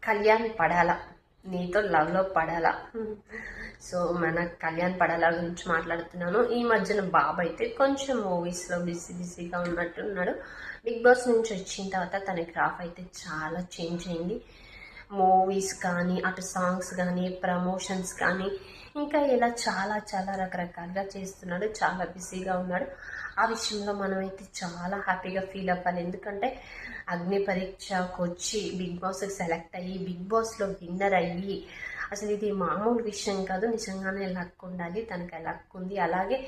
కళ్యాణ్ పడాల నీతో లవ్లో పడాలా. సో మన కళ్యాణ్ పడాల గురించి మాట్లాడుతున్నాను. ఈ మధ్యన బాబు అయితే కొంచెం మూవీస్లో బిజీగా ఉన్నట్టున్నాడు. బిగ్ బాస్ నుంచి వచ్చిన తర్వాత తన క్రాఫ్ అయితే చాలా చేంజ్ అయింది. మూవీస్ కానీ అటు సాంగ్స్ కానీ ప్రమోషన్స్ కానీ ఇంకా ఇలా చాలా చాలా రకరకాలుగా చేస్తున్నాడు. చాలా బిజీగా ఉన్నాడు. ఆ విషయంలో మనమైతే చాలా హ్యాపీగా ఫీల్ అవ్వాలి. ఎందుకంటే అగ్ని పరీక్షకు వచ్చి బిగ్ బాస్కి సెలెక్ట్ అయ్యి బిగ్ బాస్లో విన్నర్ అయ్యి అసలు ఇది మామూలు విషయం కాదు. నిజంగానే లక్ ఉండాలి. తనకి లక్ ఉంది. అలాగే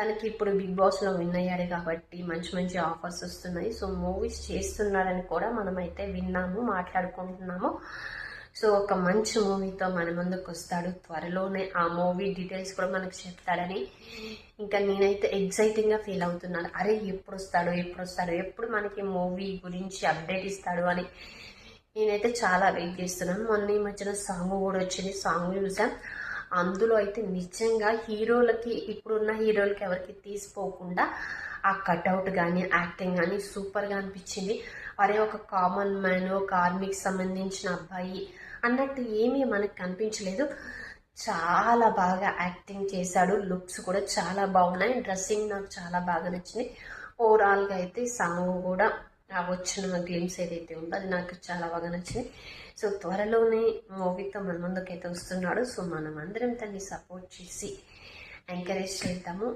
తనకి ఇప్పుడు బిగ్ బాస్లో విన్ అయ్యాడు కాబట్టి మంచి మంచి ఆఫర్స్ వస్తున్నాయి. సో మూవీస్ చేస్తున్నాడని కూడా మనమైతే విన్నాము, మాట్లాడుకుంటున్నాము. సో ఒక మంచి మూవీతో మన ముందుకు వస్తాడు త్వరలోనే. ఆ మూవీ డీటెయిల్స్ కూడా మనకు చెప్తాడని ఇంకా నేనైతే ఎగ్జైటింగ్గా ఫీల్ అవుతున్నాను. అరే ఎప్పుడు వస్తాడు ఎప్పుడు మనకి మూవీ గురించి అప్డేట్ ఇస్తాడు అని నేనైతే చాలా వెయిట్ చేస్తున్నాను. మొన్న ఈ మధ్యన సాంగ్ కూడా వచ్చింది. సాంగ్ చూసాం. అందులో అయితే నిజంగా హీరోలకి ఇప్పుడున్న హీరోలకి ఎవరికి తీసిపోకుండా ఆ కట్అవుట్ కానీ యాక్టింగ్ కానీ సూపర్గా అనిపించింది. అరే ఒక కామన్ మ్యాన్, ఒక ఆర్మీకి సంబంధించిన అబ్బాయి అన్నట్టు ఏమీ మనకు కనిపించలేదు. చాలా బాగా యాక్టింగ్ చేశాడు. లుక్స్ కూడా చాలా బాగున్నాయి. డ్రెస్సింగ్ నాకు చాలా బాగా నచ్చింది. ఓవరాల్గా అయితే సాంగ్ కూడా వచ్చిన గ్లిమ్స్ ఏదైతే ఉందో అది నాకు చాలా బాగా నచ్చింది. సో త్వరలోనే మూవీతో మన ముందుకైతే వస్తున్నాడు. సో మనం అందరం తన్ని సపోర్ట్ చేసి ఎంకరేజ్ చేద్దాము.